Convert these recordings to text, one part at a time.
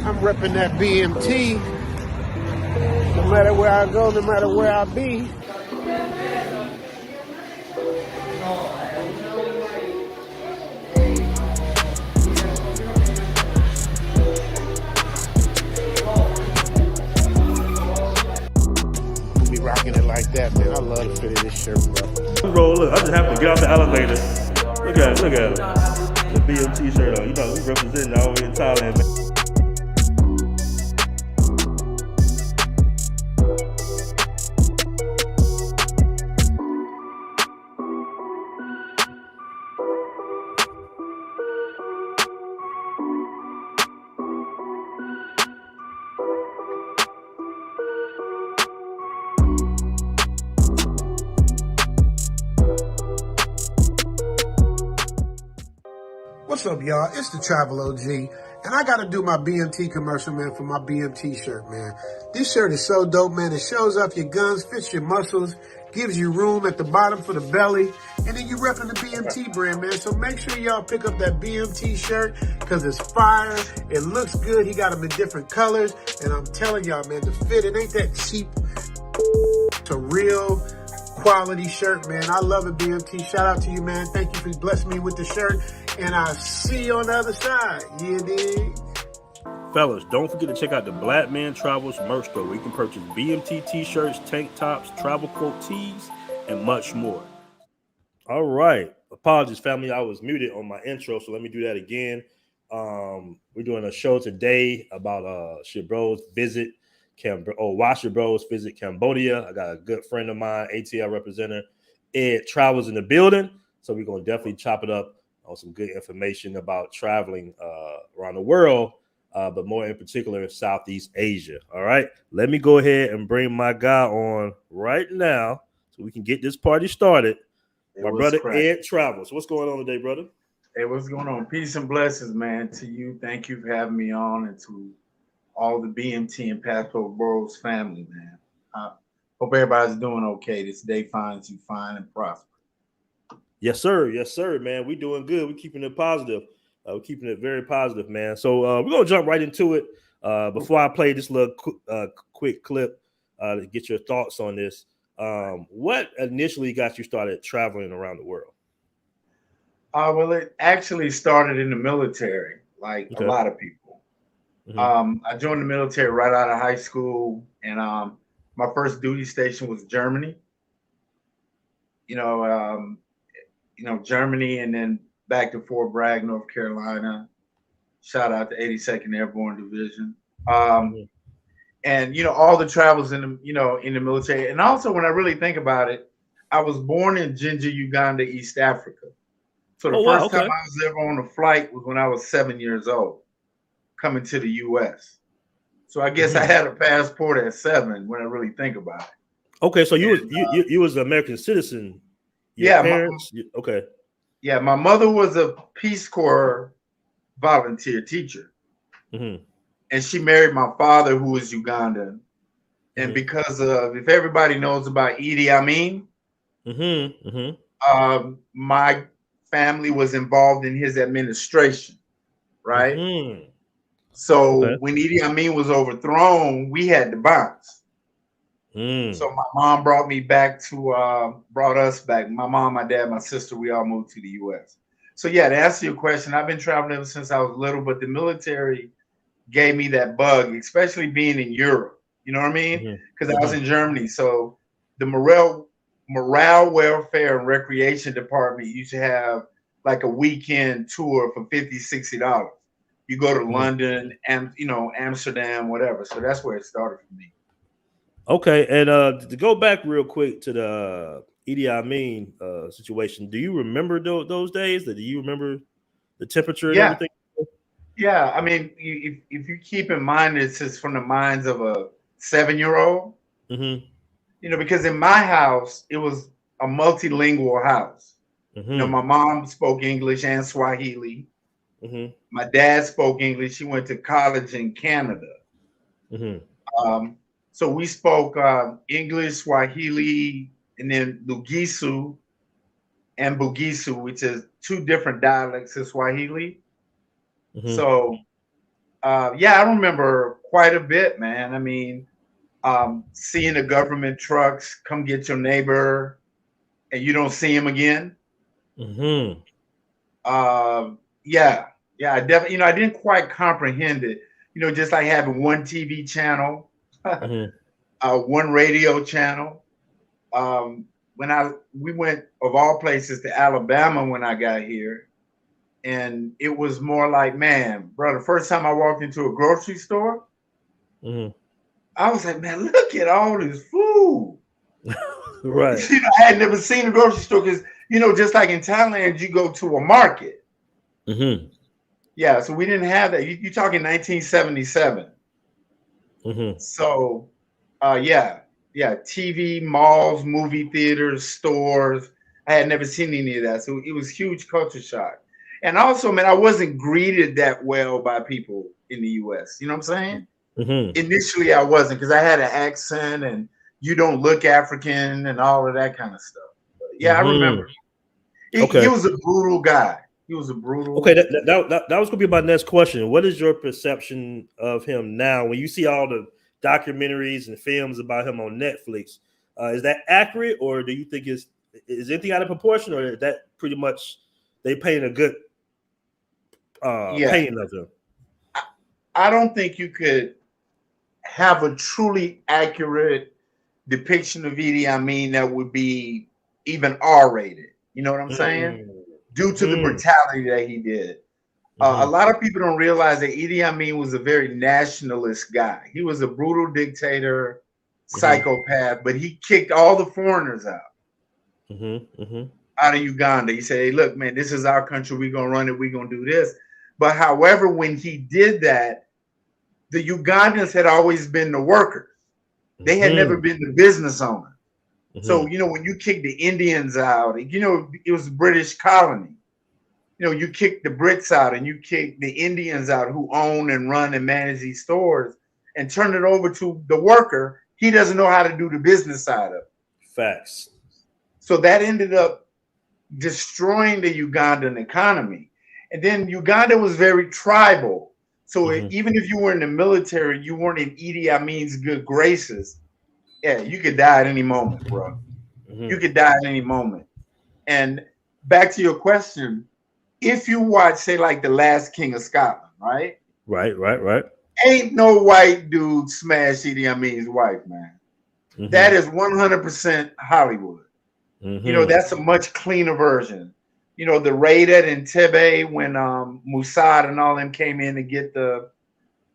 I'm repping that BMT. No matter where I go, no matter where I be. We'll be rocking it like that, man. I love the fit of this shirt, bro. Bro, look, I just happened to get off the elevator. Look at it, look at it. The BMT shirt on. You know, we representing all the way in Thailand, man. What's up, y'all? It's the Travel OG, and I gotta do my BMT commercial, man, for my BMT shirt, man. This shirt is so dope, man. It shows off your guns, fits your muscles, gives you room at the bottom for the belly, and then you repping the BMT brand, man. So make sure y'all pick up that BMT shirt, because it's fire. It looks good. He got them in different colors, and I'm telling y'all, man, the fit, it ain't that cheap. It's a real quality shirt, man. I love it, BMT. Shout out to you, man. Thank you for blessing me with the shirt. And I'll see you on the other side. You dig? Fellas, don't forget to check out the Black Man Travels merch store where you can purchase BMT t-shirts, tank tops, travel quote tees, and much more. All right. Apologies, family. I was muted on my intro, so let me do that again. We're doing a show today about Shabro's visit why Shabro's visit Cambodia. I got a good friend of mine, ATL representative Ed Travels in the building. So we're going to definitely chop it up on some good information about traveling around the world, but more in particular Southeast Asia. All right, let me go ahead and bring my guy on right now so we can get this party started. My brother Ed Travels. What's going on today, brother? Hey, what's going on? Peace and blessings, man, to you. Thank you for having me on, and to all the BMT and Passport Bros family, man. Hope everybody's doing okay. This day finds you fine and prosper. Yes, sir. Yes, sir, man. We're doing good. We're keeping it positive. We're keeping it very positive, man. So we're going to jump right into it. Before I play this little quick clip to get your thoughts on this, what initially got you started traveling around the world? Well, it actually started in the military, like a lot of people. Mm-hmm. I joined the military right out of high school, and my first duty station was Germany. Germany, and then back to Fort Bragg, North Carolina. Shout out to 82nd Airborne Division. And all the travels in the military. And also, when I really think about it, I was born in Jinja, Uganda, East Africa. So the first time I was ever on a flight was when I was 7 years old, coming to the U.S. So I guess I had a passport at 7 when I really think about it. Okay, so you was an American citizen. Parents? Okay. Yeah, my mother was a Peace Corps volunteer teacher. Mm-hmm. And she married my father, who was Ugandan. And because of, if everybody knows about Idi Amin, my family was involved in his administration, right? So when Idi Amin was overthrown, we had to bounce. So my mom brought us back. My mom, my dad, my sister, we all moved to the U.S. So yeah, to answer your question, I've been traveling ever since I was little, but the military gave me that bug, especially being in Europe. You know what I mean? Because I was in Germany. So the morale, welfare, and recreation department used to have like a weekend tour for $50, $60. You go to London and Amsterdam, whatever. So that's where it started for me. Okay, and to go back real quick to the Idi Amin situation, do you remember those days? Do you remember the temperature and everything? Yeah, I mean, if you keep in mind this is from the minds of a 7-year-old, because in my house it was a multilingual house. My mom spoke English and Swahili. My dad spoke English. He went to college in Canada. So we spoke English, Swahili, and then Lugisu and Bugisu, which is two different dialects of Swahili. So, I remember quite a bit, man. I mean, seeing the government trucks come get your neighbor and you don't see him again. I definitely, I didn't quite comprehend it. Just like having one TV channel, one radio channel. We went of all places to Alabama when I got here, and it was more like, man, bro, the first time I walked into a grocery store, I was like, man, look at all this food. Right. I had never seen a grocery store because, just like in Thailand, you go to a market. Yeah, so we didn't have that. You're talking 1977. So, TV, malls, movie theaters, stores. I had never seen any of that. So it was huge culture shock. And also, man, I wasn't greeted that well by people in the U.S. You know what I'm saying? Initially, I wasn't because I had an accent and you don't look African and all of that kind of stuff. But I remember. He was a brutal guy. He was a brutal. Okay, that was going to be my next question. What is your perception of him now when you see all the documentaries and films about him on Netflix? Is that accurate, or do you think is anything out of proportion, or is that pretty much they paint a good painting of him? I don't think you could have a truly accurate depiction of Idi Amin that would be even R-rated. You know what I'm saying? Due to the brutality that he did. A lot of people don't realize that Idi Amin was a very nationalist guy. He was a brutal dictator, psychopath, but he kicked all the foreigners out. Out of Uganda. He said, hey, look, man, this is our country. We're going to run it. We're going to do this. But however, when he did that, the Ugandans had always been the workers. They had never been the business owners. So, when you kick the Indians out, it was a British colony. You kick the Brits out and you kick the Indians out who own and run and manage these stores and turn it over to the worker. He doesn't know how to do the business side of it. Facts. So that ended up destroying the Ugandan economy. And then Uganda was very tribal. So even if you were in the military, you weren't in Idi Amin's good graces. Yeah, you could die at any moment, bro. You could die at any moment. And back to your question, if you watch, say, like The Last King of Scotland, right? Right. Ain't no white dude smash Idi Amin's wife, man. That is 100% Hollywood. That's a much cleaner version. The raid at Entebbe when Mossad and all them came in to get the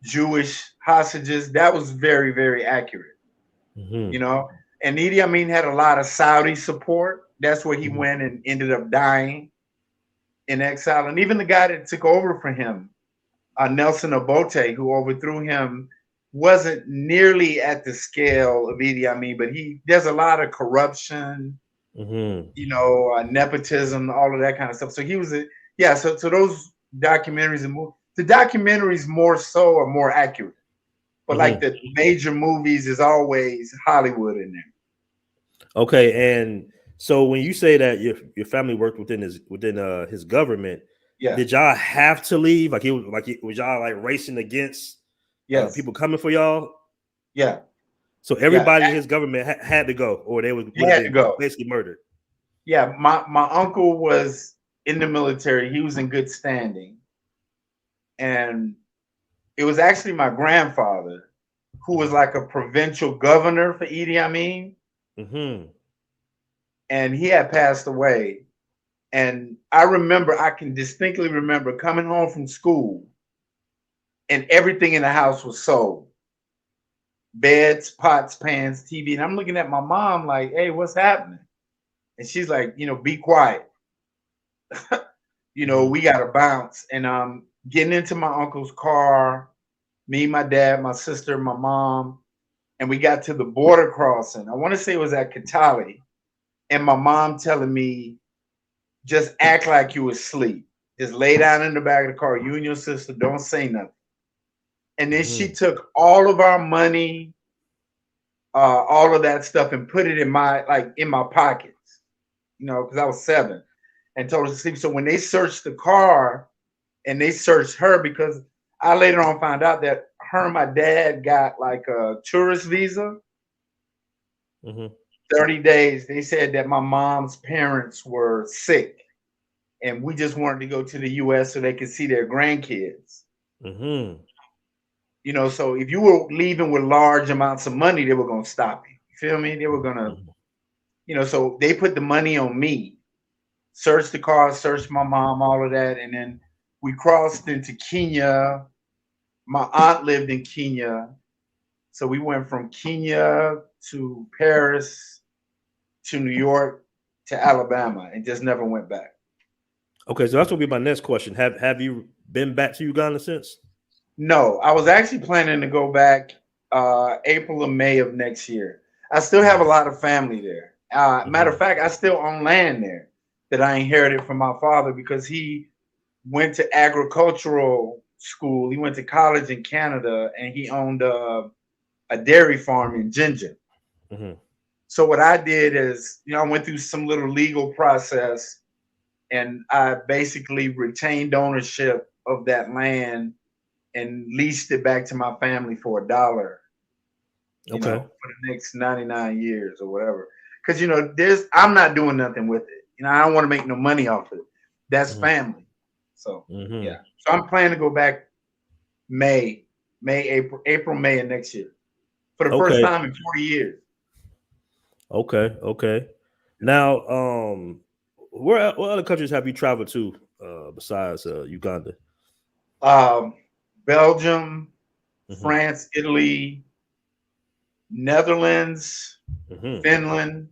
Jewish hostages, that was very, very accurate. And Idi Amin had a lot of Saudi support. That's where he went and ended up dying in exile. And even the guy that took over for him, Nelson Obote, who overthrew him, wasn't nearly at the scale of Idi Amin, but there's a lot of corruption, nepotism, all of that kind of stuff. So he was so those documentaries and the documentaries more so are more accurate. But like the major movies is always Hollywood in there. Okay, and so when you say that your family worked within his government, Yeah. Did y'all have to leave? Like was y'all like racing against people coming for y'all? Yeah. So everybody in his government had to go, or they would have been basically murdered. Yeah, my uncle was in the military. He was in good standing. And it was actually my grandfather who was like a provincial governor for Idi Amin. Mm-hmm. And he had passed away. And I can distinctly remember coming home from school and everything in the house was sold. Beds, pots, pans, TV. And I'm looking at my mom like, hey, what's happening? And she's like, be quiet. We got to bounce. And getting into my uncle's car, me, my dad, my sister, my mom, and we got to the border crossing. I want to say it was at Kitale. And my mom telling me, just act like you asleep. Just lay down in the back of the car. You and your sister, don't say nothing. And then she took all of our money, all of that stuff, and put it in my pockets, because I was 7, and told us to sleep. So when they searched the car and they searched her, because I later on found out that her and my dad got like a tourist visa. 30 days. They said that my mom's parents were sick and we just wanted to go to the US so they could see their grandkids. So if you were leaving with large amounts of money, they were going to stop you. You feel me? They were going to, so they put the money on me, searched the car, searched my mom, all of that. And then we crossed into Kenya. My aunt lived in Kenya. So we went from Kenya to Paris to New York to Alabama and just never went back. Okay, so that's going to be my next question. Have you been back to Uganda since? No, I was actually planning to go back April or May of next year. I still have a lot of family there. Matter of fact, I still own land there that I inherited from my father because he went to agricultural school. He went to college in Canada and he owned a dairy farm in Ginger. So what I did is, I went through some little legal process and I basically retained ownership of that land and leased it back to my family for $1, for the next 99 years or whatever. Because, I'm not doing nothing with it. I don't want to make no money off it. That's family. So, yeah. So I'm planning to go back April, May of next year for the first time in 40 years. Okay. Now, what other countries have you traveled to besides Uganda? Belgium, France, Italy, Netherlands, Finland,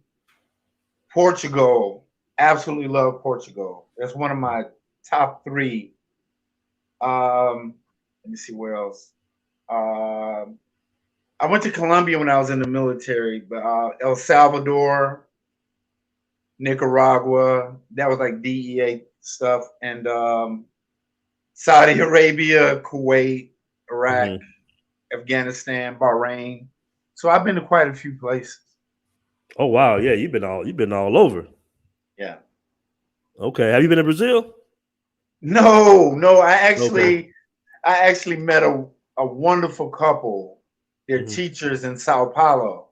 Portugal. Absolutely love Portugal. That's one of my top 3. Let me see where else. I went to Colombia when I was in the military, but El Salvador, Nicaragua, that was like DEA stuff, and Saudi Arabia, Kuwait, Iraq, Afghanistan, Bahrain. So I've been to quite a few places. Oh wow, yeah, you've been all over. Yeah. Okay. Have you been to Brazil? No. I actually met a wonderful couple. They're teachers in Sao Paulo.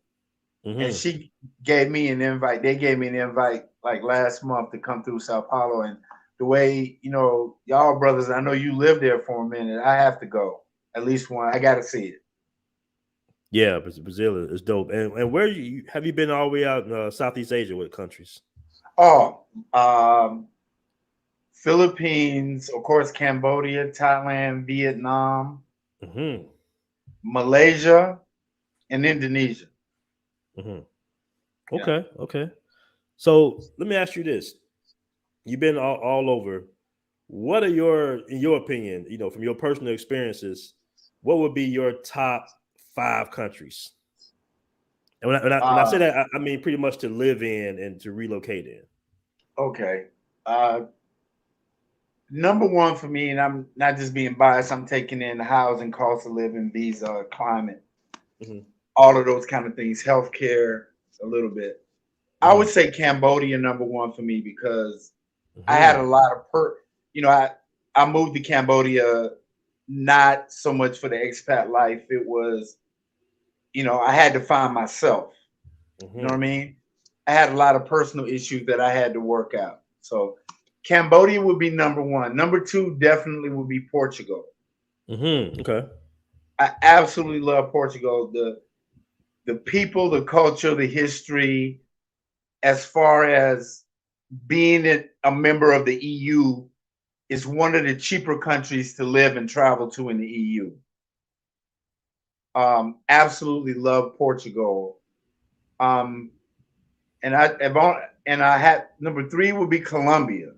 And she gave me an invite. They gave me an invite like last month to come through Sao Paulo. And the way, y'all brothers, I know you lived there for a minute. I have to go. At least one. I got to see it. Yeah, Brazil is dope. And where have you been all the way out in Southeast Asia? What countries? Oh, Philippines, of course, Cambodia, Thailand, Vietnam, Malaysia, and Indonesia. Okay. So let me ask you this: you've been all over. What are in your opinion, from your personal experiences, what would be your top 5 countries? And when I say that, I mean pretty much to live in and to relocate in. Okay. Number 1 for me, and I'm not just being biased, I'm taking in the housing, cost of living, visa, climate, all of those kind of things, healthcare, a little bit. I would say Cambodia number 1 for me because I had a lot of I moved to Cambodia not so much for the expat life. It was, I had to find myself. Mm-hmm. You know what I mean? I had a lot of personal issues that I had to work out. So Cambodia would be number one. Number two definitely would be Portugal. Mm-hmm. Okay. I absolutely love Portugal. The people, the culture, the history, as far as being a member of the EU, is one of the cheaper countries to live and travel to in the EU. Absolutely love Portugal. And I had number three would be Colombia.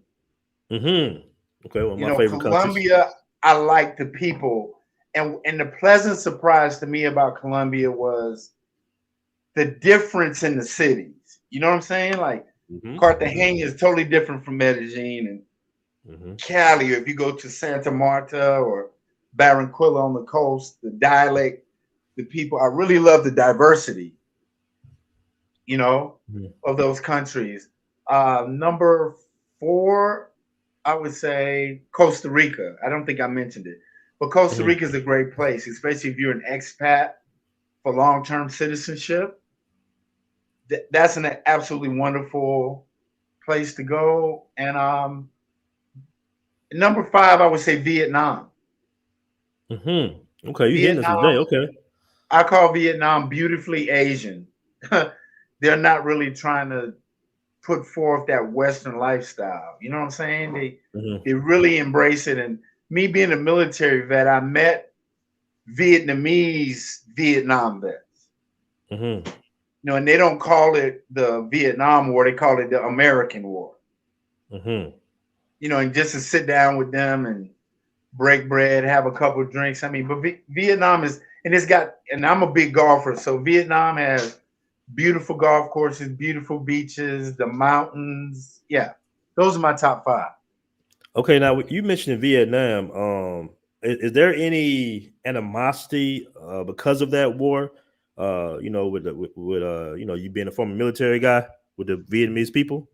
Mm-hmm. Okay, one of my favorite countries. Colombia, I like the people. And the pleasant surprise to me about Colombia was the difference in the cities. You know what I'm saying? Like Cartagena is totally different from Medellin and Cali, or if you go to Santa Marta or Barranquilla on the coast, the dialect, the people. I really love the diversity, of those countries. Number four, I would say Costa Rica. I don't think I mentioned it, but Costa Rica is a great place, especially if you're an expat for long-term citizenship. That's an absolutely wonderful place to go. And number five, I would say Vietnam. Okay, you hitting us today. Okay. I call Vietnam beautifully Asian. They're not really trying to put forth that Western lifestyle. You know what I'm saying? They really embrace it. And me being a military vet, I met Vietnamese Vietnam vets. And they don't call it the Vietnam War; they call it the American War. And just to sit down with them and break bread, have a couple of drinks. I mean, but Vietnam is, and I'm a big golfer, so Vietnam has beautiful golf courses, beautiful beaches, the mountains. Yeah, those are my top five. Okay, now you mentioned Vietnam. Is there any animosity because of that war? With you being a former military guy with the Vietnamese people?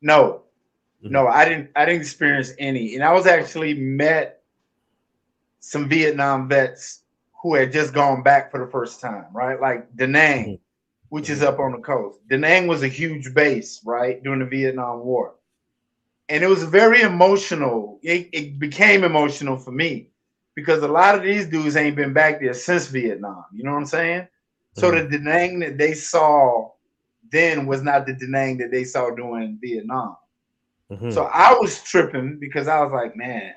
No, I didn't experience any, and I was actually met some Vietnam vets who had just gone back for the first time, right? Like Da Nang, which is up on the coast. Da Nang was a huge base, right, during the Vietnam War. And it was very emotional. It became emotional for me because a lot of these dudes ain't been back there since Vietnam. You know what I'm saying? So the Da Nang that they saw then was not the Da Nang that they saw during Vietnam. So I was tripping because I was like, man,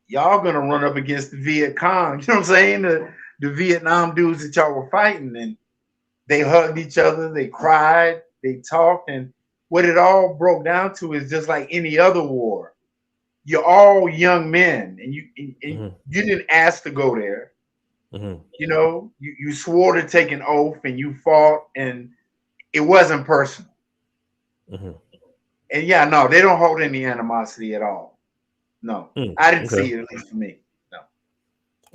y'all gonna run up against the Viet Cong. You know what I'm saying? The Vietnam dudes that y'all were fighting, and they hugged each other, they cried, they talked, and what it all broke down to is just like any other war. You're all young men, and you didn't ask to go there. You swore to take an oath, and you fought, and it wasn't personal. And yeah, no, they don't hold any animosity at all. No, I didn't see it, at least for me. No.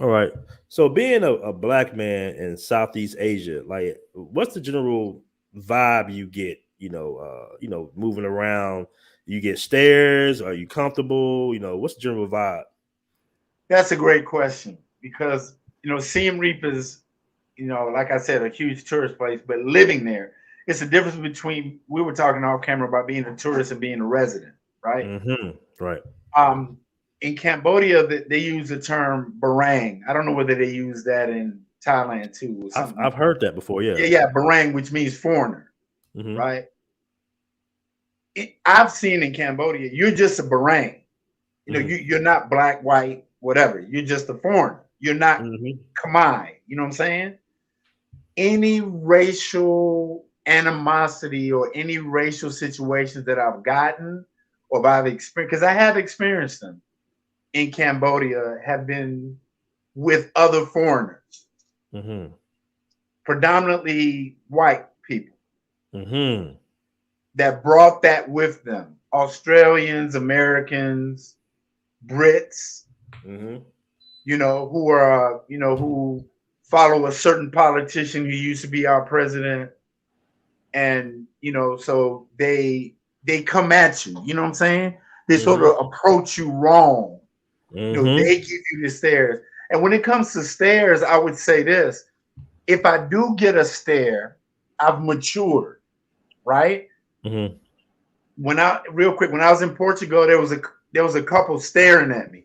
All right. So being a black man in Southeast Asia, like, what's the general vibe you get? Moving around, you get stares. Are you comfortable? What's the general vibe? That's a great question because Siem Reap is, like I said, a huge tourist place, but living there, it's the difference between, we were talking off camera about being a tourist and being a resident, right? Right. In Cambodia, they use the term barang. I don't know whether they use that in Thailand too. Or something. I've heard that before. Yeah. Yeah, barang, which means foreigner, right? I've seen in Cambodia, you're just a barang. You're not black, white, whatever. You're just a foreigner. You're not Khmer. You know what I'm saying? Any racial animosity or any racial situations that I've gotten or I've experienced, because I have experienced them in Cambodia, have been with other foreigners, predominantly white people that brought that with them. Australians, Americans, Brits, who follow a certain politician who used to be our president. And, so they come at you, you know what I'm saying? They sort of approach you wrong. They give you the stares. And when it comes to stares, I would say this: if I do get a stare, I've matured, right? When I was in Portugal, there was a couple staring at me.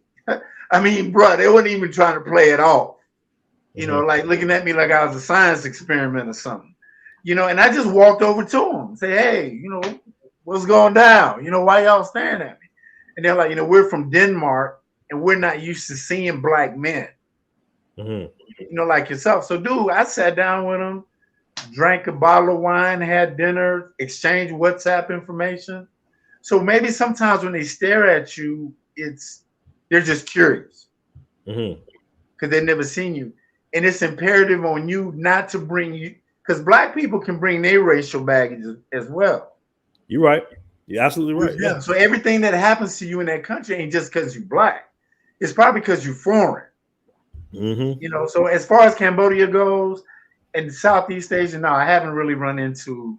I mean, bro, they weren't even trying to play it off. Like looking at me like I was a science experiment or something. And I just walked over to them and say, hey, what's going down? Why y'all staring at me? And they're like, we're from Denmark and we're not used to seeing black men. Like yourself. So, dude, I sat down with them, drank a bottle of wine, had dinner, exchanged WhatsApp information. So maybe sometimes when they stare at you, they're just curious because they've never seen you. And it's imperative on you not to bring you, because black people can bring their racial baggage as well. You're right. You're absolutely right. Yeah. So everything that happens to you in that country ain't just because you're black. It's probably because you're foreign. So as far as Cambodia goes and Southeast Asia, no, I haven't really run into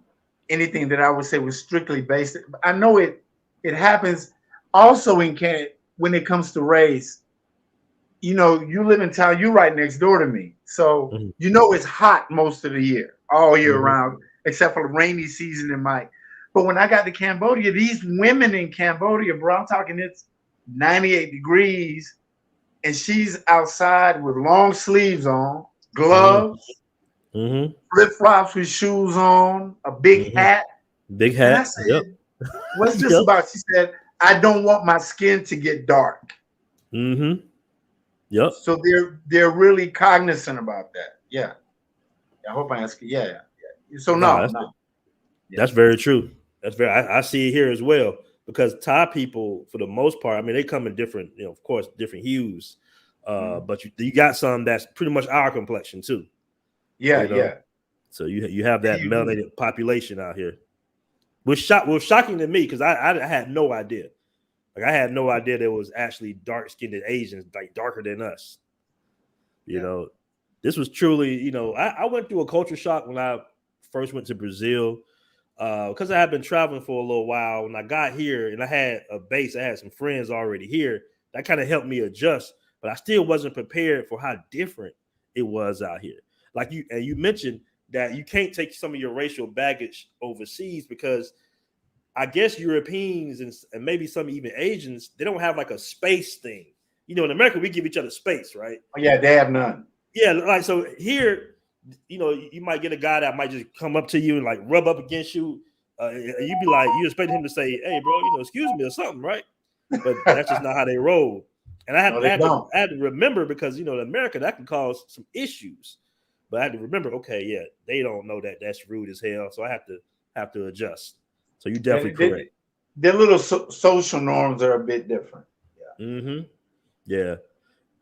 anything that I would say was strictly based. I know it happens also when it comes to race. You live in town, you're right next door to me. So it's hot most of the year, all year round, except for the rainy season in Mike. But when I got to Cambodia, these women in Cambodia, bro, I'm talking it's 98 degrees. And she's outside with long sleeves on, gloves, flip-flops with shoes on, a big hat. Big hat. And I said, what's this about? She said, I don't want my skin to get dark. Yep. So they're really cognizant about that. Yeah. I hope I answered. Yeah. So no. That's very true. I see it here as well. Because Thai people, for the most part, I mean, they come in different, of course, different hues. But you got some that's pretty much our complexion too. Yeah. So you have that melanated population out here, which was shocking to me because I had no idea. Like I had no idea there was actually dark-skinned Asians, like darker than us. This was truly, I went through a culture shock when I first went to Brazil. Because I had been traveling for a little while. When I got here and I had a base, I had some friends already here. That kind of helped me adjust, but I still wasn't prepared for how different it was out here. Like you mentioned that you can't take some of your racial baggage overseas because I guess Europeans and maybe some even Asians, they don't have like a space thing. In America, we give each other space, right? Oh, yeah, they have none. Yeah, like so here, you might get a guy that might just come up to you and like rub up against you. You'd be like, you expect him to say, hey, bro, excuse me or something, right? But that's just not how they roll. And I had to remember because, in America, that can cause some issues. But I had to remember, okay, yeah, they don't know that that's rude as hell. So I have to adjust. So you're definitely correct. Their little social norms are a bit different. Yeah. Yeah.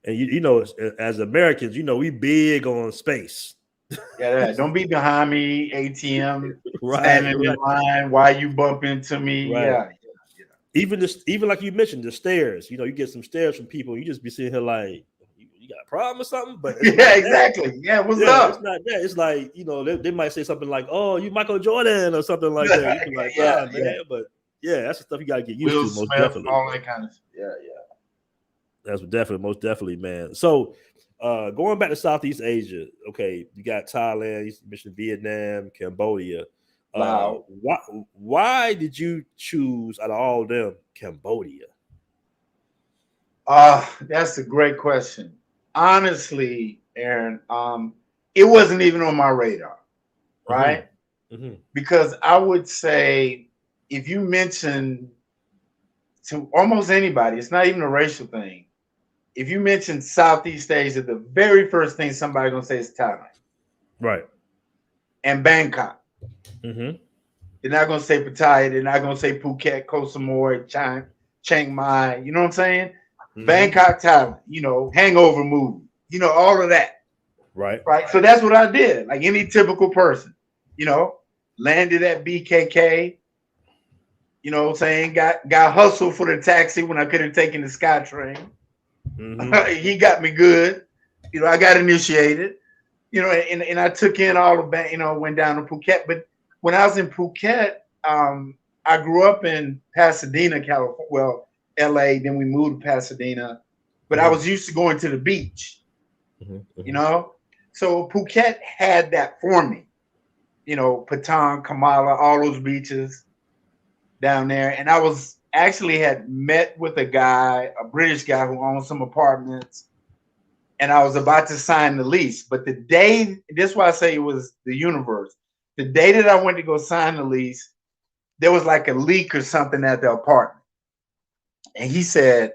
And, as Americans, we big on space. Yeah, don't be behind me, ATM, standing in line. Why you bump into me? Right. Yeah. Even like you mentioned, the stares. You get some stares from people. You just be sitting here like, you got a problem or something? But exactly. Yeah, what's up? It's not that. It's like they might say something like, "Oh, you Michael Jordan" or something like that. You be like, man. But that's the stuff you gotta get used to. Most definitely, all that kind of stuff. Yeah. That's most definitely, man. So. Going back to Southeast Asia, okay, you got Thailand, you mentioned Vietnam, Cambodia. Wow. Why did you choose out of all of them Cambodia? That's a great question. Honestly, Aaron, it wasn't even on my radar, right? Because I would say if you mention to almost anybody, it's not even a racial thing. If you mention Southeast Asia, the very first thing somebody's gonna say is Thailand, right? And Bangkok. They're not gonna say Pattaya. They're not gonna say Phuket, Koh Samui, Chiang Mai. You know what I'm saying? Bangkok, Thailand. Hangover movie. All of that. Right. So that's what I did. Like any typical person. Landed at BKK. What I'm saying? Got hustled for the taxi when I could have taken the SkyTrain. He got me good. I got initiated. And I took in all of that. Went down to Phuket. But when I was in Phuket, I grew up in Pasadena, California. Well, LA. Then we moved to Pasadena. but I was used to going to the beach, you know? So Phuket had that for me, you know, Patron, Kamala, all those beaches down there. And I was actually had met with a guy, a British guy who owned some apartments, and I was about to sign the lease. But the day, this is why I say it was the universe. The day that I went to go sign the lease, there was like a leak or something at the apartment. And he said,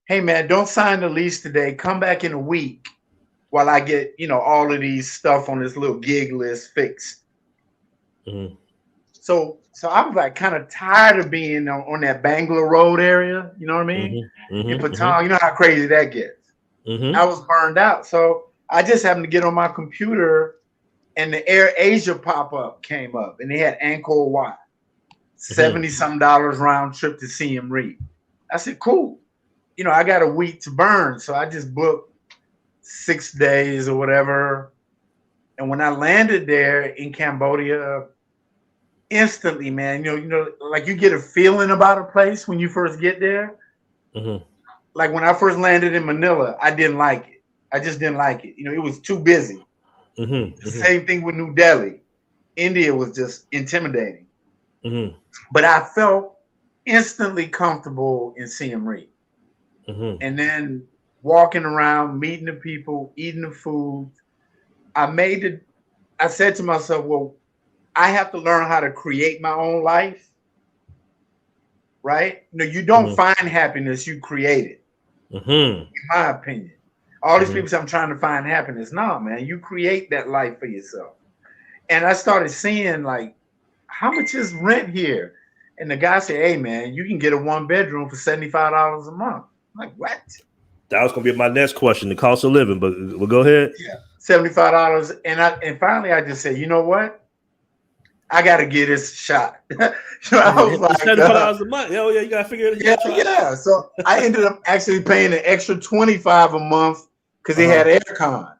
hey man, don't sign the lease today. Come back in a week while I get, you know, all of these stuff on this little gig list fixed. So I was like kind of tired of being on that Bangalore Road area, you know what I mean? In Patron, you know how crazy that gets. I was burned out. So I just happened to get on my computer and the Air Asia pop-up came up and they had Angkor Wat, $70-some round trip to Siem Reap. I said, cool. You know, I got a week to burn. So I just booked 6 days or whatever. And when I landed there in Cambodia, instantly, man, you know, like you get a feeling about a place when you first get there. Like when I first landed in Manila, I didn't like it. I just didn't like it. You know, it was too busy. Same thing with New Delhi. India was just intimidating. But I felt instantly comfortable in Siem Reap. And then walking around, meeting the people, eating the food, I said to myself, well, I have to learn how to create my own life, right? You know, you don't find happiness, you create it. In my opinion. All these people say I'm trying to find happiness. No, man, you create that life for yourself. And I started seeing like, how much is rent here? And the guy said, hey man, you can get a 1-bedroom for $75 a month. I'm like, what? That was gonna be my next question, the cost of living, but we'll go ahead. Yeah, $75. And finally I just said, you know what? I gotta get this shot. So I was like, $75 a month. Oh yeah, you gotta figure it out. Yeah. So I ended up actually paying an extra $25 a month because it had aircon,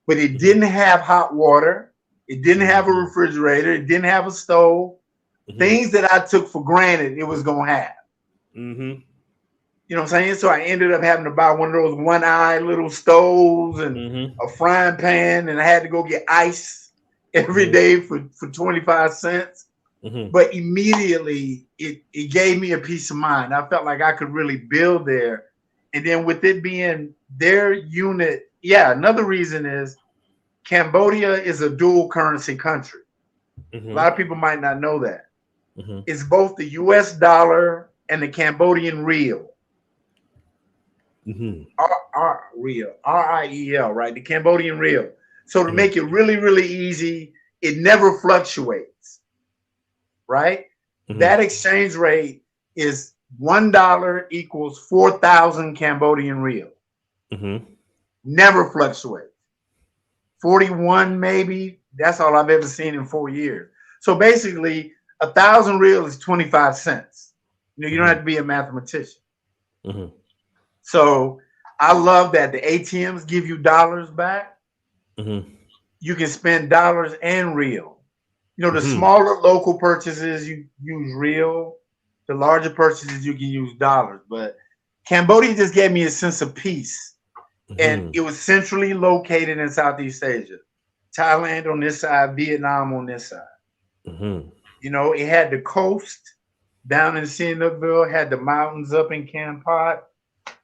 but it didn't have hot water. It didn't have a refrigerator. It didn't have a stove. Things that I took for granted it was gonna have. You know what I'm saying? So I ended up having to buy one of those one-eye little stoves and a frying pan, and I had to go get ice every day for 25 cents. But immediately it gave me a peace of mind. I felt like I could really build there. And then with it being their unit, another reason is Cambodia is a dual currency country. A lot of people might not know that. It's both the US dollar and the Cambodian riel. Riel, R-I-E-L, right? The Cambodian riel. So to make it really, really easy, it never fluctuates, right? That exchange rate is $1 equals 4,000 Cambodian riel. Never fluctuates. 41 maybe. That's all I've ever seen in 4 years. So basically, 1,000 riel is 25 cents. You know, you don't have to be a mathematician. So I love that the ATMs give you dollars back. You can spend dollars and riel. You know, the smaller local purchases, you use riel. The larger purchases, you can use dollars. But Cambodia just gave me a sense of peace. And it was centrally located in Southeast Asia. Thailand on this side, Vietnam on this side. You know, it had the coast down in Sihanoukville, had the mountains up in Kampot.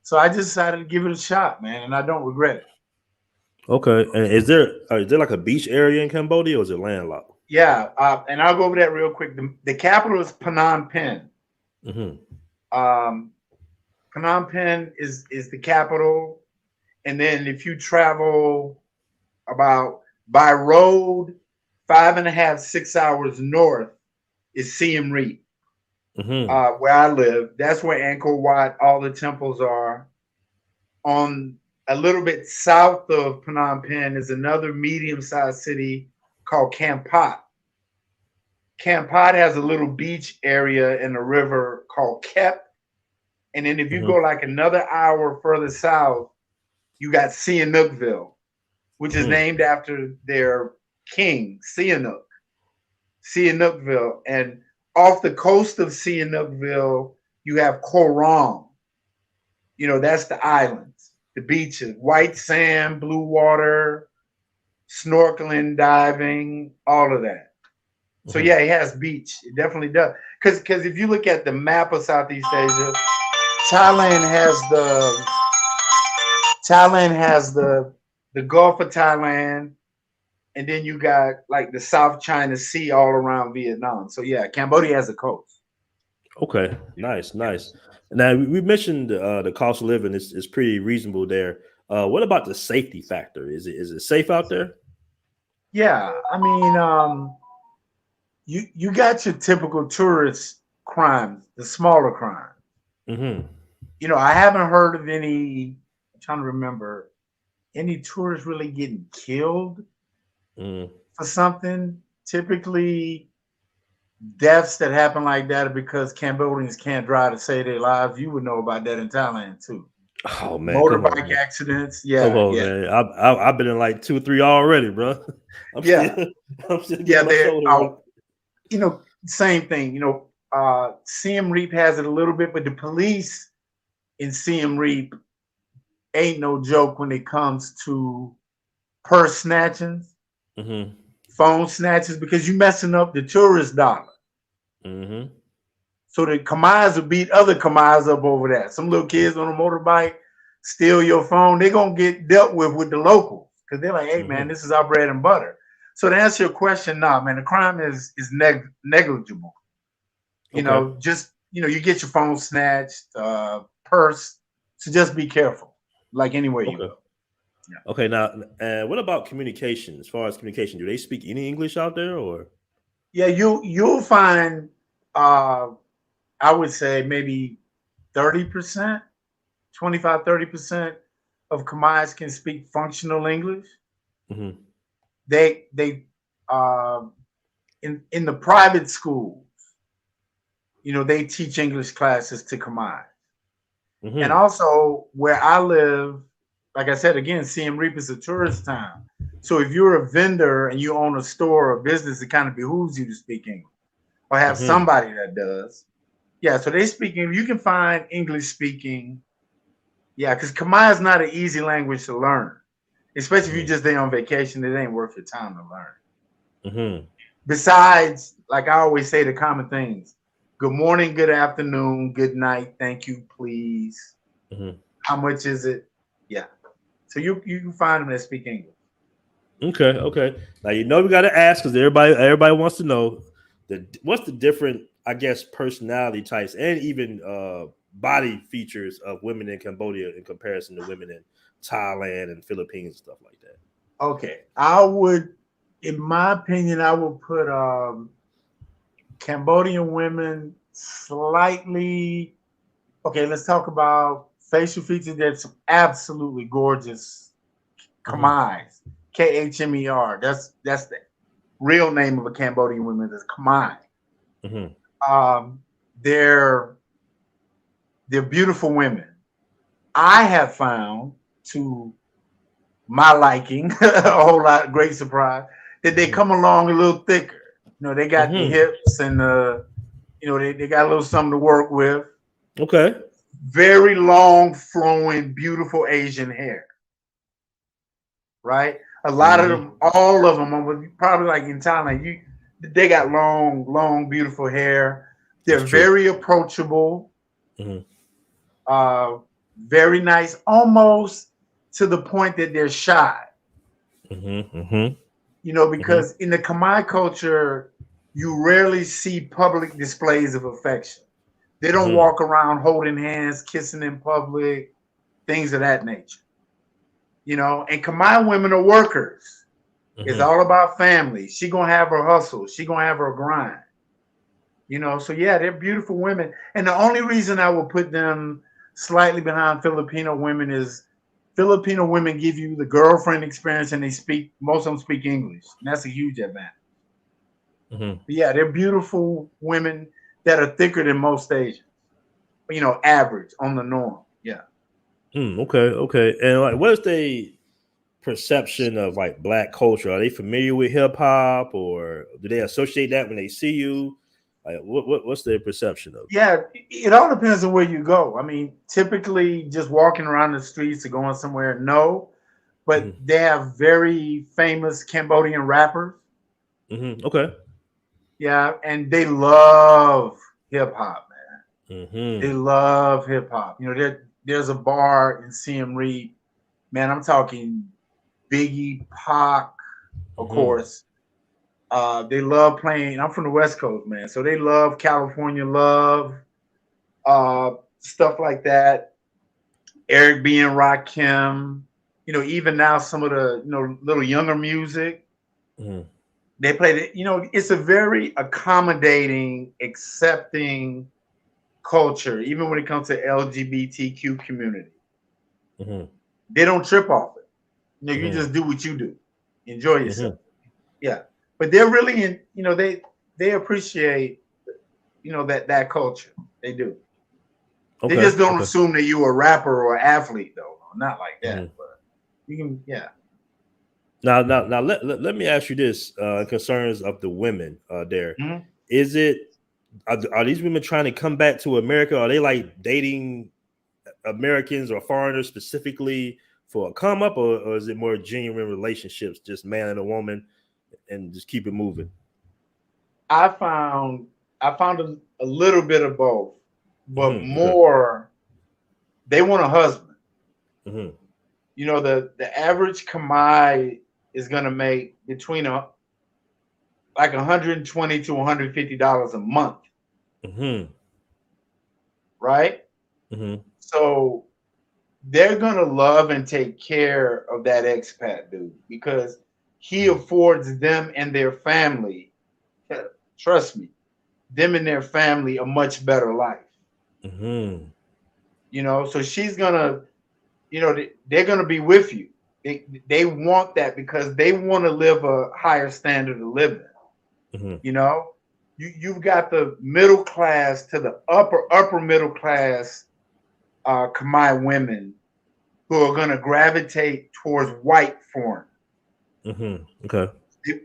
So I just decided to give it a shot, man, and I don't regret it. Okay. And is there like a beach area in Cambodia, or is it landlocked? Yeah, and I'll go over that real quick. The capital is Phnom Penh. Phnom Penh is the capital. And then if you travel about by road, 5.5, 6 hours north is Siem Reap. Where I live. That's where Angkor Wat, all the temples are. On a little bit south of Phnom Penh is another medium-sized city called Kampot. Kampot has a little beach area in a river called Kep. And then if you go like another hour further south, you got Sihanoukville, which is named after their king, Sihanouk. Sihanoukville. And off the coast of Sihanoukville, you have Koh Rong. You know, that's the islands. The beach is white sand, blue water, snorkeling, diving, all of that. So yeah, it has beach. It definitely does. Because if you look at the map of Southeast Asia, Thailand has the Gulf of Thailand, and then you got like the South China Sea all around Vietnam. So yeah, Cambodia has a coast. Okay, nice. Now we mentioned the cost of living is pretty reasonable there. What about the safety factor? Is it safe out there? Yeah, I mean, you got your typical tourist crimes, the smaller crimes. Mm-hmm. You know, I haven't heard of any. I'm trying to remember any tourists really getting killed for something. Typically, deaths that happen like that are because Cambodians can't drive to save their lives. You would know about that in Thailand too. Oh man, Motorbike accidents. Yeah, come on, man. I've been in like 2 or 3 already, bro. I'm still getting my shoulder up. You know, same thing. You know, Siem Reap has it a little bit, but the police in Siem Reap ain't no joke when it comes to purse snatchings, phone snatches, because you messing up the tourist dollar. So the Khmers will beat other Khmers up over that. Some little kids on a motorbike steal your phone, they're gonna get dealt with the locals because they're like, hey man, this is our bread and butter. So to answer your question, nah, man, the crime is negligible. You know, just you get your phone snatched, purse. So just be careful, like anywhere you go. Yeah. Okay, now, what about communication? As far as communication, do they speak any English out there, or? Yeah, you'll find, I would say maybe 30%, 25-30% of Khmers can speak functional English. They in the private schools, they teach English classes to Khmers. And also where I live, like I said, again, Siem Reap is a tourist town. So if you're a vendor and you own a store or business, it kind of behooves you to speak English or have somebody that does. Yeah, so they speak English. You can find English speaking. Yeah, because Khmer is not an easy language to learn, especially if you're just there on vacation. It ain't worth your time to learn. Besides, like I always say, the common things: good morning, good afternoon, good night, thank you, please. How much is it? Yeah. So you can find them that speak English. Okay. Now we got to ask because everybody wants to know what's the different, I guess, personality types and even body features of women in Cambodia in comparison to women in Thailand and Philippines and stuff like that. Okay, I would, in my opinion, I would put Cambodian women slightly. Okay, let's talk about facial features. There's some absolutely gorgeous Khmers. Khmer. That's the real name of a Cambodian woman. Is Khmer. They're beautiful women. I have found, to my liking, a whole lot, great surprise, that they come along a little thicker. They got the hips and they got a little something to work with. Okay. Very long, flowing, beautiful Asian hair. Right? A lot of them, all of them, probably like in Thailand, they got long, beautiful hair. They're very approachable. Very nice, almost to the point that they're shy. Because in the Khmer culture, you rarely see public displays of affection. They don't walk around holding hands, kissing in public, things of that nature. And Khmer women are workers. It's all about family. She gonna have her hustle. She gonna have her grind. So yeah, they're beautiful women. And the only reason I would put them slightly behind Filipino women is Filipino women give you the girlfriend experience, and most of them speak English. And that's a huge advantage. But yeah, they're beautiful women that are thicker than most Asians. Average on the norm. Yeah. Okay. And like, what is the perception of like Black culture? Are they familiar with hip hop, or do they associate that when they see you? Like, what's their perception of? Yeah, it all depends on where you go. I mean, typically just walking around the streets or going somewhere, no. But they have very famous Cambodian rappers. Okay. Yeah, and they love hip hop, man. Mm-hmm. They love hip hop. You know, there's a bar in Siem Reap. Man, I'm talking Biggie, Pac, of course. They love playing. I'm from the West Coast, man, so they love California love, stuff like that. Eric B and Rakim. You know, even now some of the little younger music. They play it. You know, it's a very accommodating, accepting culture, even when it comes to LGBTQ community. They don't trip off it. You know, you just do what you do. Enjoy yourself. Yeah. But they're really in, they appreciate, that culture. They do. Okay. They just don't assume that you're a rapper or athlete, though. Not like that. But you can, yeah. Now, let me ask you this: concerns of the women there. Is it are these women trying to come back to America? Are they like dating Americans or foreigners specifically for a come up, or is it more genuine relationships, just man and a woman, and just keep it moving? I found a little bit of both, but more they want a husband. You know, the average Khmer is going to make between like $120 to $150 a month. Right? So they're going to love and take care of that expat dude because he affords them and their family, trust me, them and their family a much better life. You know, so she's going to, they're going to be with you. They want that because they want to live a higher standard of living. You know, you've got the middle class to the upper middle class Khmer women who are going to gravitate towards white foreign. Okay.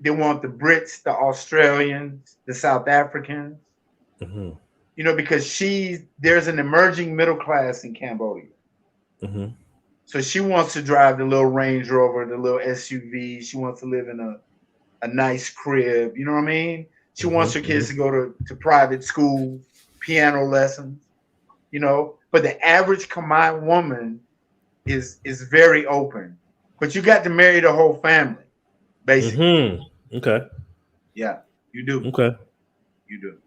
They want the Brits, the Australians, the South Africans. You know, because there's an emerging middle class in Cambodia. So she wants to drive the little Range Rover, the little SUV. She wants to live in a nice crib. You know what I mean? She wants her kids to go to private school, piano lessons, But the average Khmer woman is very open. But you got to marry the whole family, basically. Okay. Yeah, you do. Okay. You do.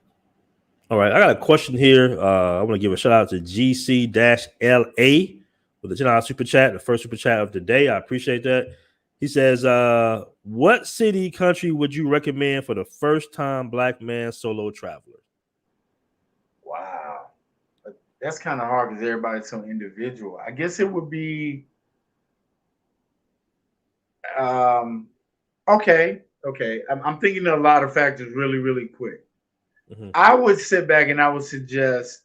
All right. I got a question here. I want to give a shout out to GC-LA with the $10 super chat, the first super chat of the day. I appreciate that. He says, what city, country would you recommend for the first time Black man solo traveler? Wow. That's kind of hard because everybody's so individual. I guess it would be okay. I'm thinking of a lot of factors really, really quick. I would sit back and I would suggest,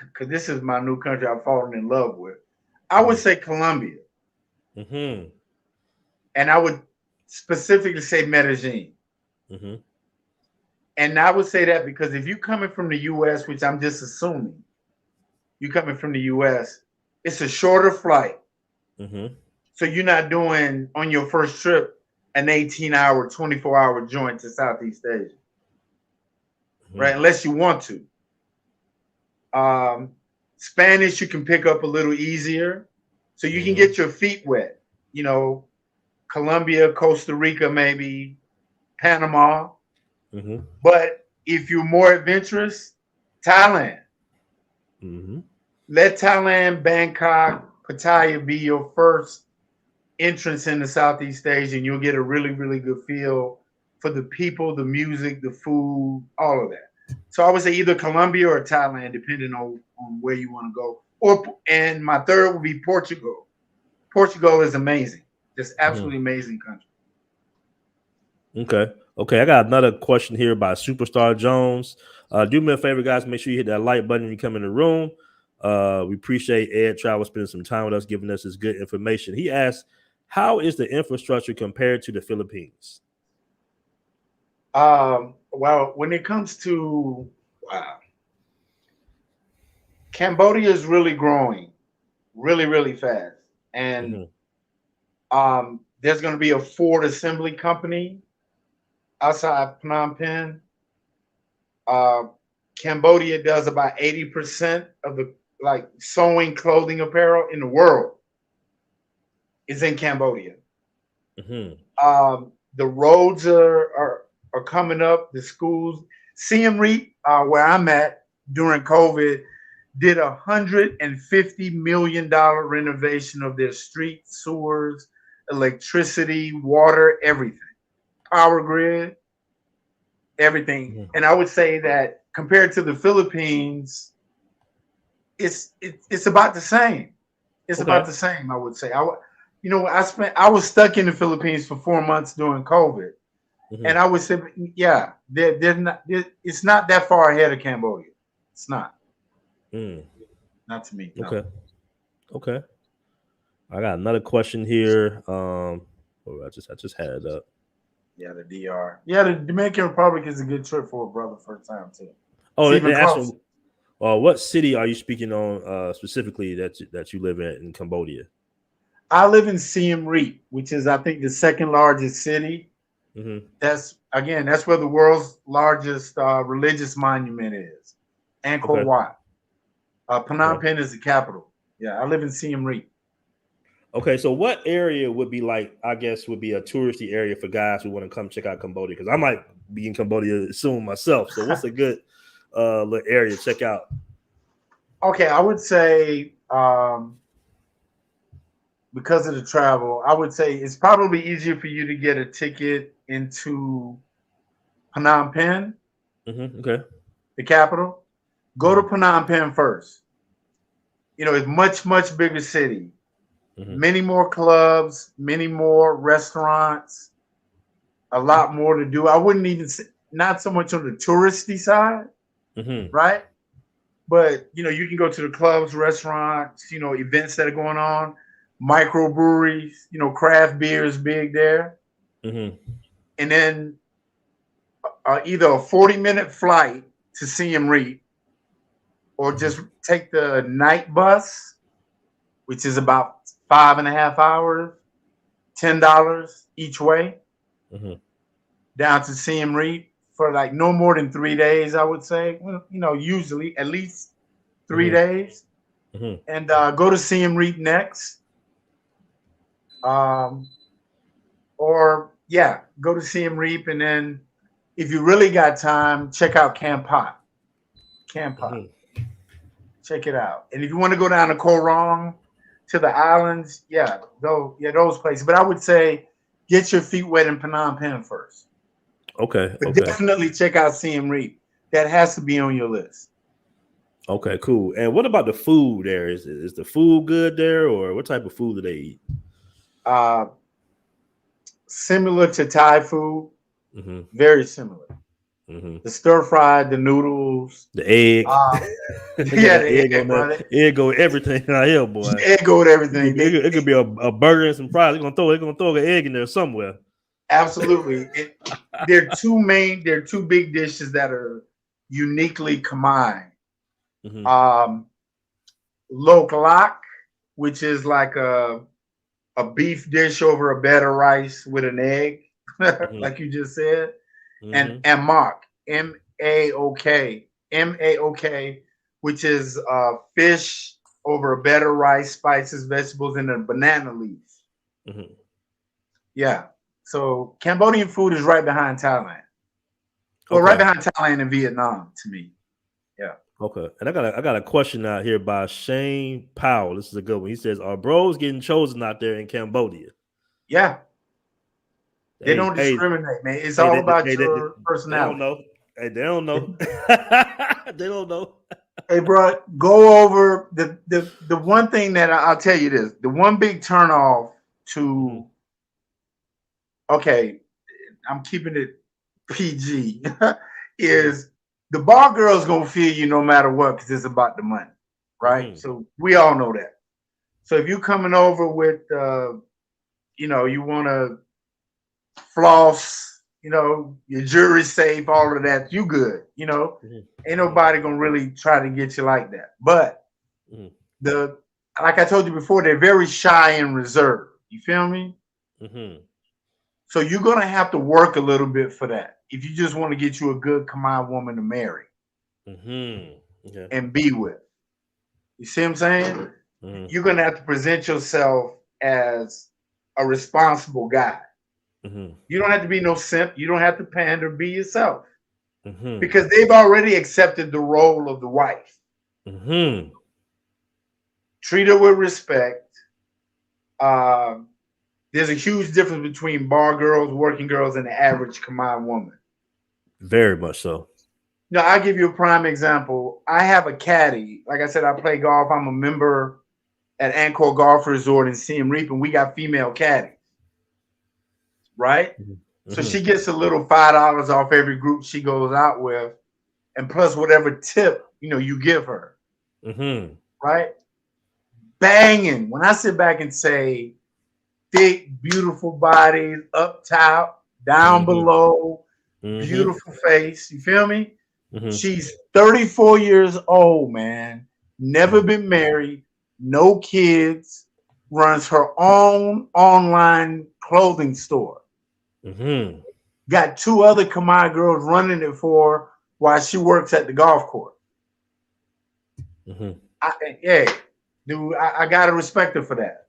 because this is my new country I've fallen in love with, I would say Colombia. And I would specifically say Medellin. And I would say that because if you're coming from the U.S., which I'm just assuming, you're coming from the U.S., it's a shorter flight. So you're not doing, on your first trip, an 18-hour, 24-hour joint to Southeast Asia. Right? Unless you want to. Spanish, you can pick up a little easier. So you can get your feet wet. Colombia, Costa Rica, maybe, Panama. But if you're more adventurous, Thailand. Let Thailand, Bangkok, Pattaya be your first entrance into Southeast Asia, and you'll get a really, really good feel for the people, the music, the food, all of that. So I would say either Colombia or Thailand, depending on where you want to go. And my third would be Portugal. Portugal is amazing. Just absolutely amazing country. Okay. I got another question here by Superstar Jones. Do me a favor, guys. Make sure you hit that like button when you come in the room. We appreciate Ed Travel spending some time with us, giving us this good information. He asked, how is the infrastructure compared to the Philippines? Well, when it comes to Cambodia is really growing, really, really fast, and Mm-hmm. there's going to be a Ford assembly company outside Phnom Penh. Uh, Cambodia does about 80% of the like sewing clothing apparel in the world is in Cambodia. Mm-hmm. The roads are coming up. The schools, Siem Reap, where I'm at during COVID, did $150 million renovation of their streets, sewers, electricity, water, everything, power grid, everything. Mm-hmm. And I would say that compared to the Philippines, it's about the same. It's about Okay. the same. I would say. I was stuck in the Philippines for 4 months during COVID, and Mm-hmm. I would say, yeah, it's not that far ahead of Cambodia. It's not. Mm. Not to me. No. Okay. Okay. I got another question here. I just had it up. Yeah, the DR. Yeah, the Dominican Republic is a good trip for a brother first time too. It's Oh, even they asked closer. me, what city are you speaking on specifically that you live in Cambodia? I live in Siem Reap, which is I think the second largest city. Mm-hmm. That's where the world's largest religious monument is, Angkor Okay. Wat. Phnom Okay. Penh is the capital. Yeah, I live in Siem Reap. Okay. So, what area would be like? I guess would be a touristy area for guys who want to come check out Cambodia? Because I might be in Cambodia soon myself. So, what's a good little area to check out? Okay, I would say because of the travel, I would say it's probably easier for you to get a ticket into Phnom Penh, Mm-hmm. Okay. the capital. Go to Mm-hmm. Phnom Penh first. It's much bigger city. Mm-hmm. Many more clubs, many more restaurants, a lot more to do. I wouldn't even say, not so much on the touristy side, Mm-hmm. right? But you can go to the clubs, restaurants, events that are going on, microbreweries, craft beer is big there. Mm-hmm. And then either a 40-minute flight to Siem Reap or just take the night bus, which is about 5.5 hours, $10 each way Mm-hmm. down to Siem Reap for like no more than 3 days, I would say. Well, usually at least three Mm-hmm. days. Mm-hmm. And go to Siem Reap next. Um, or yeah, go to Siem Reap, and then if you really got time, check out Camp Pot. Camp Pot. Mm-hmm. Check it out. And if you want to go down to Koh Rong to the islands, those places. But I would say get your feet wet in Phnom Penh first. Okay. But Okay. definitely check out Siem Reap. That has to be on your list. Okay, cool. And what about the food there? Is the food good there, or what type of food do they eat? Uh, Similar to Thai food, Mm-hmm. very similar. Mm-hmm. The stir fried, the noodles. The egg. Uh, They got yeah, that the egg on egg, that. brother. Egg go with everything out here, boy. Egg go with everything. It could be a burger and some fries. They're gonna throw an egg in there somewhere. Absolutely. There are two big dishes that are uniquely Khmer. Mm-hmm. Lok lak, which is like a beef dish over a bed of rice with an egg, Mm-hmm. like you just said, and Mm-hmm. amak, Maok, which is fish over a bed of rice, spices, vegetables, and a banana leaf. Mm-hmm. Yeah. So Cambodian food is right behind Thailand. Well, right Okay. behind Thailand and Vietnam to me. Yeah. Okay. And I got a question out here by Shane Powell. This is a good one. He says, "Are bros getting chosen out there in Cambodia?" Yeah. They Hey, don't hey, discriminate, man. It's hey, all about your they don't personality. know. Hey, they don't know. They don't know. Hey, bro, go over the one thing that I'll tell you this. The one big turnoff Mm-hmm. to okay, I'm keeping it PG is the bar girl's gonna feel you no matter what because it's about the money, right? Mm-hmm. So we all know that. So if you're coming over with you want to floss, you know, your jury's safe, all of that, you good, you know. Ain't nobody gonna really try to get you like that. But the like I told you before, they're very shy and reserved. You feel me? So you're gonna have to work a little bit for that if you just want to get you a good Khmer woman to marry and be with. You see what I'm saying? You're gonna have to present yourself as a responsible guy. You don't have to be no simp. You don't have to pander. Be yourself because they've already accepted the role of the wife. Treat her with respect. There's a huge difference between bar girls, working girls, and the average Khmer woman. Very much so. Now, I'll give you a prime example. I have a caddy. Like I said, I play golf. I'm a member at Angkor Golf Resort in Siem Reap, and we got female caddies, right? So she gets a little $5 off every group she goes out with, and plus whatever tip, you know, you give her, right? Banging. When I sit back and say, thick, beautiful bodies, up top, down below, beautiful face. You feel me? She's 34 years old, man. Never been married, no kids, runs her own online clothing store. Got 2 other Khmer girls running it for her while she works at the golf course. I gotta respect her for that.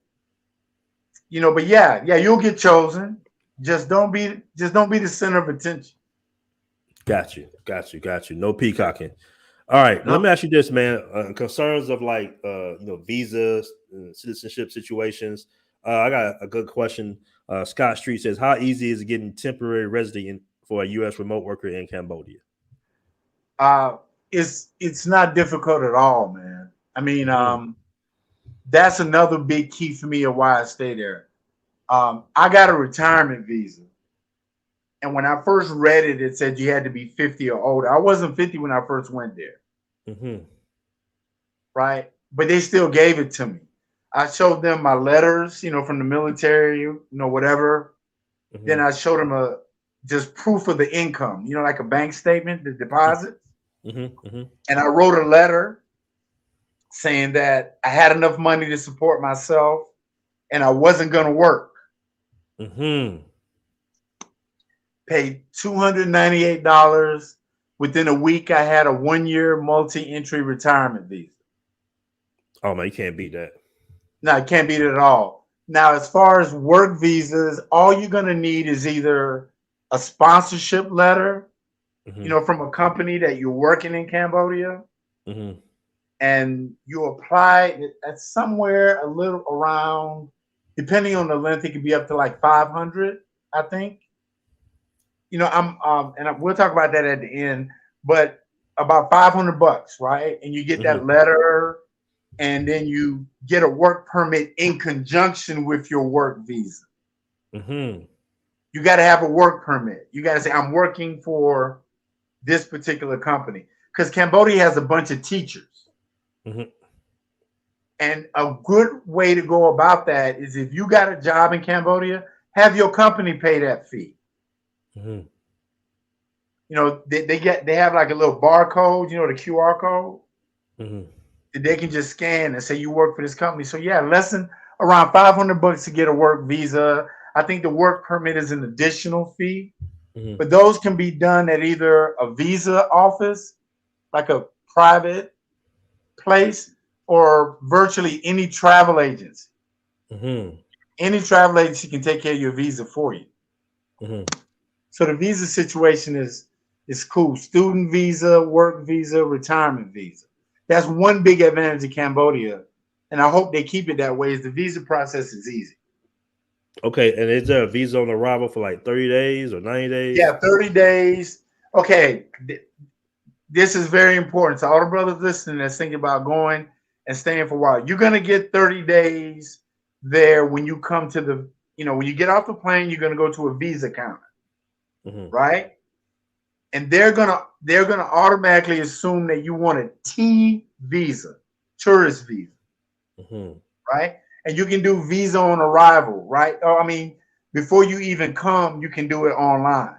You know, but yeah, you'll get chosen. Just don't be the center of attention. Got you. No peacocking. All right, let me ask you this, man. Concerns of like visas, citizenship situations. I got a good question. Scott Street says, "How easy is getting temporary resident for a U.S. remote worker in Cambodia?" It's not difficult at all, man. I mean, that's another big key for me of why I stay there. I got a retirement visa. And when I first read it, it said you had to be 50 or older. I wasn't 50 when I first went there. Right? But they still gave it to me. I showed them my letters, you know, from the military, you know, whatever. Then I showed them just proof of the income, you know, like a bank statement, the deposits. And I wrote a letter saying that I had enough money to support myself and I wasn't going to work. Paid $298. Within a week, I had a 1-year multi-entry retirement visa. Oh, man, you can't beat that. No, I can't beat it at all. Now, as far as work visas, all you're going to need is either a sponsorship letter, you know, from a company that you're working in Cambodia, and you apply at somewhere a little around, depending on the length, it could be up to like 500, I think. You know, we'll talk about that at the end, but about $500, right? And you get that letter, and then you get a work permit in conjunction with your work visa. You got to have a work permit. You got to say, I'm working for this particular company, because Cambodia has a bunch of teachers. And a good way to go about that is if you got a job in Cambodia, have your company pay that fee. You know, they have like a little barcode, you know, the QR code that they can just scan and say you work for this company. So yeah, less than around $500 to get a work visa. I think the work permit is an additional fee, but those can be done at either a visa office, like a private place, or virtually any travel agency. Any travel agency can take care of your visa for you. So the visa situation is cool. Student visa, work visa, retirement visa. That's one big advantage of Cambodia. And I hope they keep it that way, is the visa process is easy. Okay, and is there a visa on arrival for like 30 days or 90 days? Yeah, 30 days. Okay, this is very important. So all the brothers listening that's thinking about going and staying for a while, you're going to get 30 days there when you come to the, you know, when you get off the plane, you're going to go to a visa counter. Right? And they're gonna automatically assume that you want a T visa, tourist visa, right? And you can do visa on arrival, right? Or I mean, before you even come, you can do it online.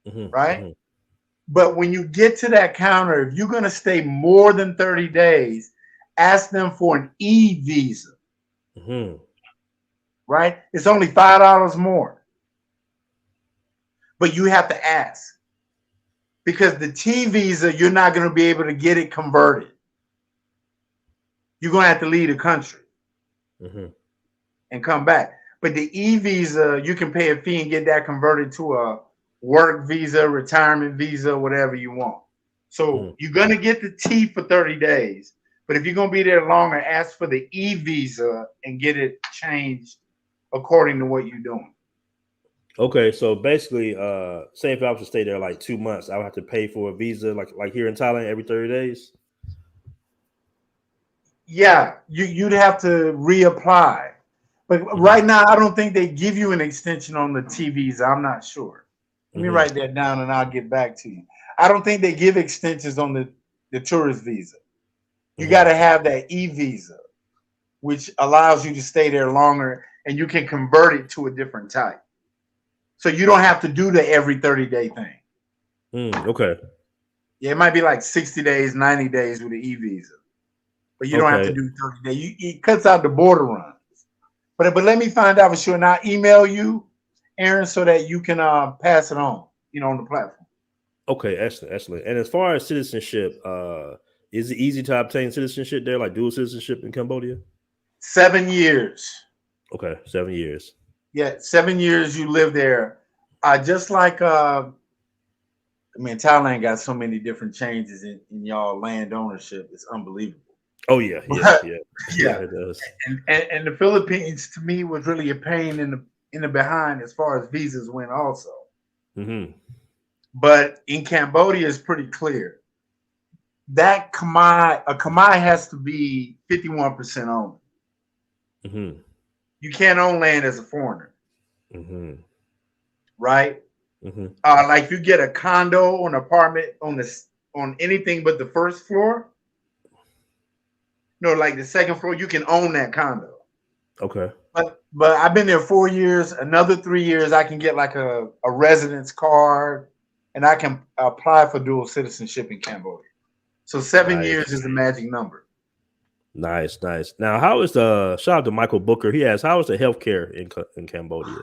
right? But when you get to that counter, if you're going to stay more than 30 days, ask them for an e-visa, right? It's only $5 more. But you have to ask. Because the T visa, you're not going to be able to get it converted. You're going to have to leave the country and come back. But the E visa, you can pay a fee and get that converted to a work visa, retirement visa, whatever you want. So you're going to get the T for 30 days. But if you're going to be there longer, ask for the E visa and get it changed according to what you're doing. Okay, so basically, say if I was to stay there like 2 months, I would have to pay for a visa, like here in Thailand, every 30 days. Yeah, you'd have to reapply, but right now I don't think they give you an extension on the T visa. I'm not sure. Let me write that down and I'll get back to you. I don't think they give extensions on the tourist visa. You got to have that E visa, which allows you to stay there longer, and you can convert it to a different type. So you don't have to do the every 30-day thing. Okay. Yeah, it might be like 60 days, 90 days with the E visa. But you don't have to do 30 days. It cuts out the border runs. But let me find out for sure. And I'll email you, Aaron, so that you can pass it on, on the platform. Okay, excellent. And as far as citizenship, is it easy to obtain citizenship there, like dual citizenship in Cambodia? 7 years. Okay, 7 years. Yeah, 7 years you live there. Just like, Thailand got so many different changes in y'all land ownership. It's unbelievable. Oh yeah. It does. And the Philippines to me was really a pain in the behind as far as visas went also. But in Cambodia it's pretty clear. That Khmer has to be 51% owned. You can't own land as a foreigner. Right? Like if you get a condo or an apartment on anything but the first floor. No, like the second floor, you can own that condo. Okay. But I've been there 4 years. Another 3 years, I can get like a residence card, and I can apply for dual citizenship in Cambodia. So 7 years is the magic number. Nice. Now, how is shout out to Michael Booker? He asks, how is the healthcare in Cambodia?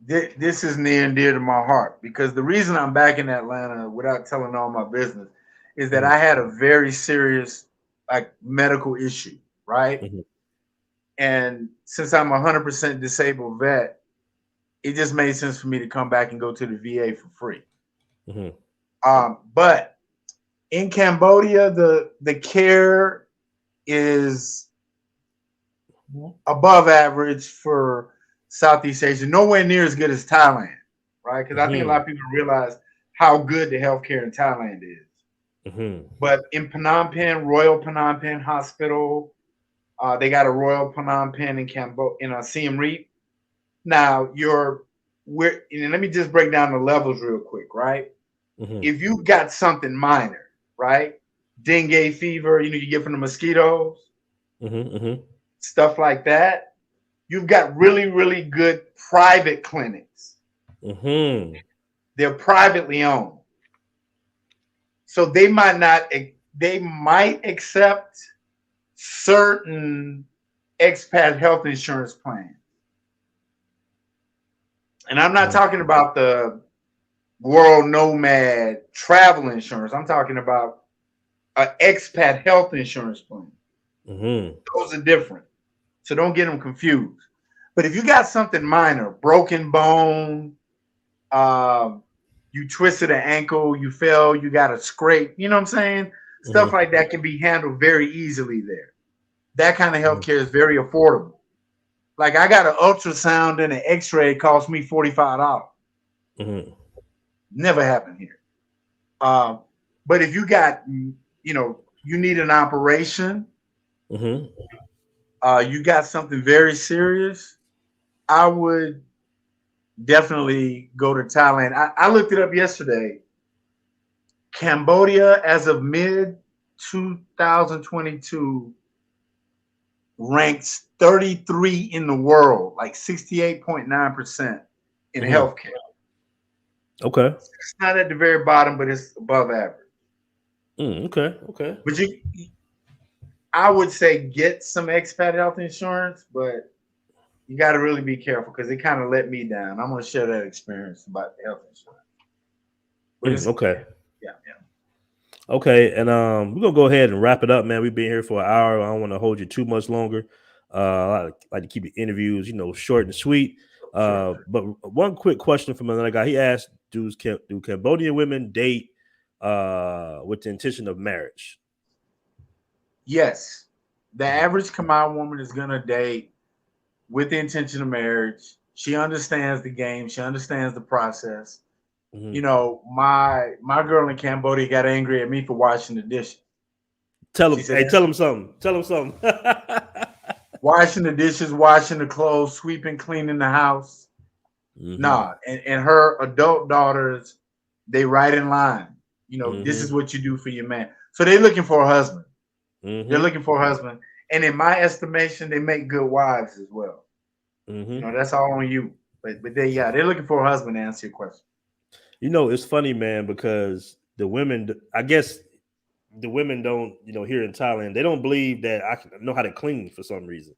This is near and dear to my heart because the reason I'm back in Atlanta without telling all my business is that I had a very serious medical issue, right? And since I'm 100% disabled vet, it just made sense for me to come back and go to the VA for free. But in Cambodia, the care is above average for Southeast Asia, nowhere near as good as Thailand, right? Because I think a lot of people realize how good the healthcare in Thailand is. But in Phnom Penh, Royal Phnom Penh Hospital, they got a Royal Phnom Penh in Cambodia, in Siem Reap. Now, let me just break down the levels real quick, right? If you got something minor, right? Dengue fever, you get from the mosquitoes, stuff like that. You've got really, really good private clinics. They're privately owned. So they might accept certain expat health insurance plans. And I'm not talking about the world nomad travel insurance. I'm talking about an expat health insurance plan. Those are different. So don't get them confused. But if you got something minor, broken bone, you twisted an ankle, you fell, you got a scrape, you know what I'm saying? Stuff like that can be handled very easily there. That kind of healthcare is very affordable. Like I got an ultrasound and an x-ray cost me $45. Never happened here. But if you got, you need an operation, you got something very serious, I would definitely go to Thailand. I looked it up yesterday. Cambodia, as of mid 2022, ranks 33 in the world, like 68.9% in healthcare. Okay. It's not at the very bottom, but it's above average. Okay. But I would say get some expat health insurance, but you got to really be careful because it kind of let me down. I'm going to share that experience about the health insurance. But it's okay. Yeah. Okay, and we're gonna go ahead and wrap it up, man. We've been here for an hour. I don't want to hold you too much longer. I like to keep the interviews, short and sweet. Sure. But one quick question from another guy. He asked, do Cambodian women date with the intention of marriage? Yes. The average Khmer woman is going to date with the intention of marriage. She understands the game. She understands the process. My girl in Cambodia got angry at me for washing the dishes. Tell him something. Tell him something. Washing the dishes, washing the clothes, sweeping, cleaning the house. Nah, and her adult daughters, they right in line. This is what you do for your man. So they're looking for a husband. They're looking for a husband. And in my estimation, they make good wives as well. That's all on you. But they're looking for a husband to answer your question. It's funny, man, because the women, I guess the women don't, here in Thailand, they don't believe that I can know how to clean for some reason.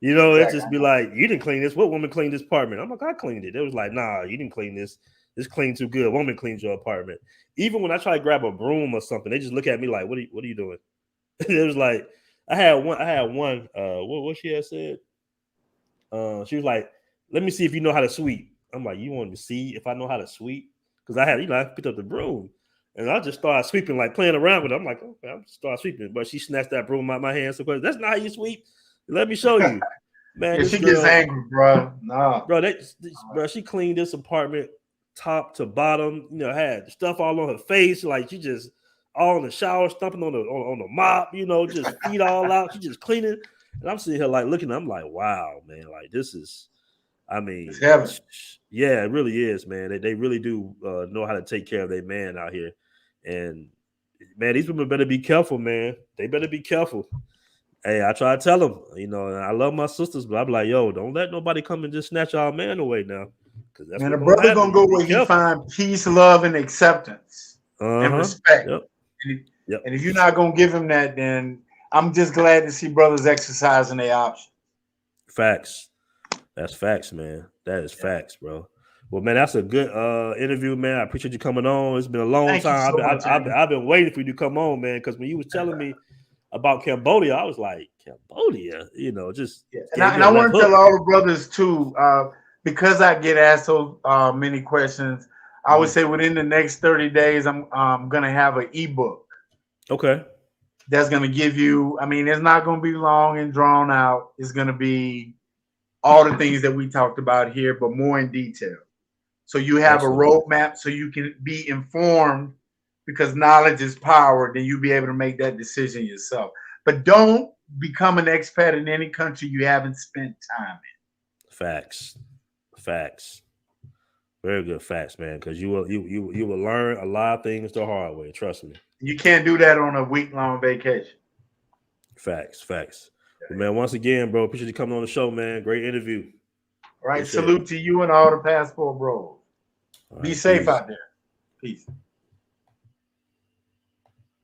Exactly. It just be like, you didn't clean this. What woman cleaned this apartment? I'm like, I cleaned it. It was like, nah, you didn't clean this. This cleaned too good. Woman cleans your apartment. Even when I try to grab a broom or something, they just look at me like, what are you doing? It was like, I had one, what she had said? She was like, let me see if you know how to sweep. I'm like, you want to see if I know how to sweep? Because I picked up the broom. And I just started sweeping, like playing around with it. I'm like, okay, I'm start sweeping. But she snatched that broom out my hand. So that's not how you sweep. Let me show you. Man, she gets angry, bro. Nah. Bro, she cleaned this apartment top to bottom. Had stuff all on her face. Like she just all in the shower, stomping on the mop, just feet all out. She just cleaning. And I'm sitting here like looking, I'm like, wow, man, like this is, it's heaven. Yeah, it really is, man. They really do know how to take care of their man out here. And man, these women better be careful, man. They better be careful. Hey, I try to tell them, and I love my sisters, but I'm like, yo, don't let nobody come and just snatch our man away now. Because that's man, a brother gonna go where he find peace, love, and acceptance and respect. Yep. And if you're not gonna give him that, then I'm just glad to see brothers exercising their option. Facts. That's facts, man. That is facts, bro. Well, man, that's a good interview, man. I appreciate you coming on. It's been a long time. I've been waiting for you to come on, man, because when you was telling me about Cambodia, I was like, Cambodia, just. Yeah. And I want to tell all the brothers too, because I get asked so many questions. I would say within the next 30 days, I'm gonna have an ebook. Okay. That's gonna give you. I mean, it's not gonna be long and drawn out. It's gonna be all the things that we talked about here, but more in detail. So you have a roadmap, so you can be informed. Because knowledge is power, then you'll be able to make that decision yourself. But don't become an expat in any country you haven't spent time in. Facts. Very good facts, man. Because you will learn a lot of things the hard way. Trust me. You can't do that on a week-long vacation. Facts. But man, once again, bro, appreciate you coming on the show, man. Great interview. All right, salute to you and all the Passport bros. Be safe out there. Peace.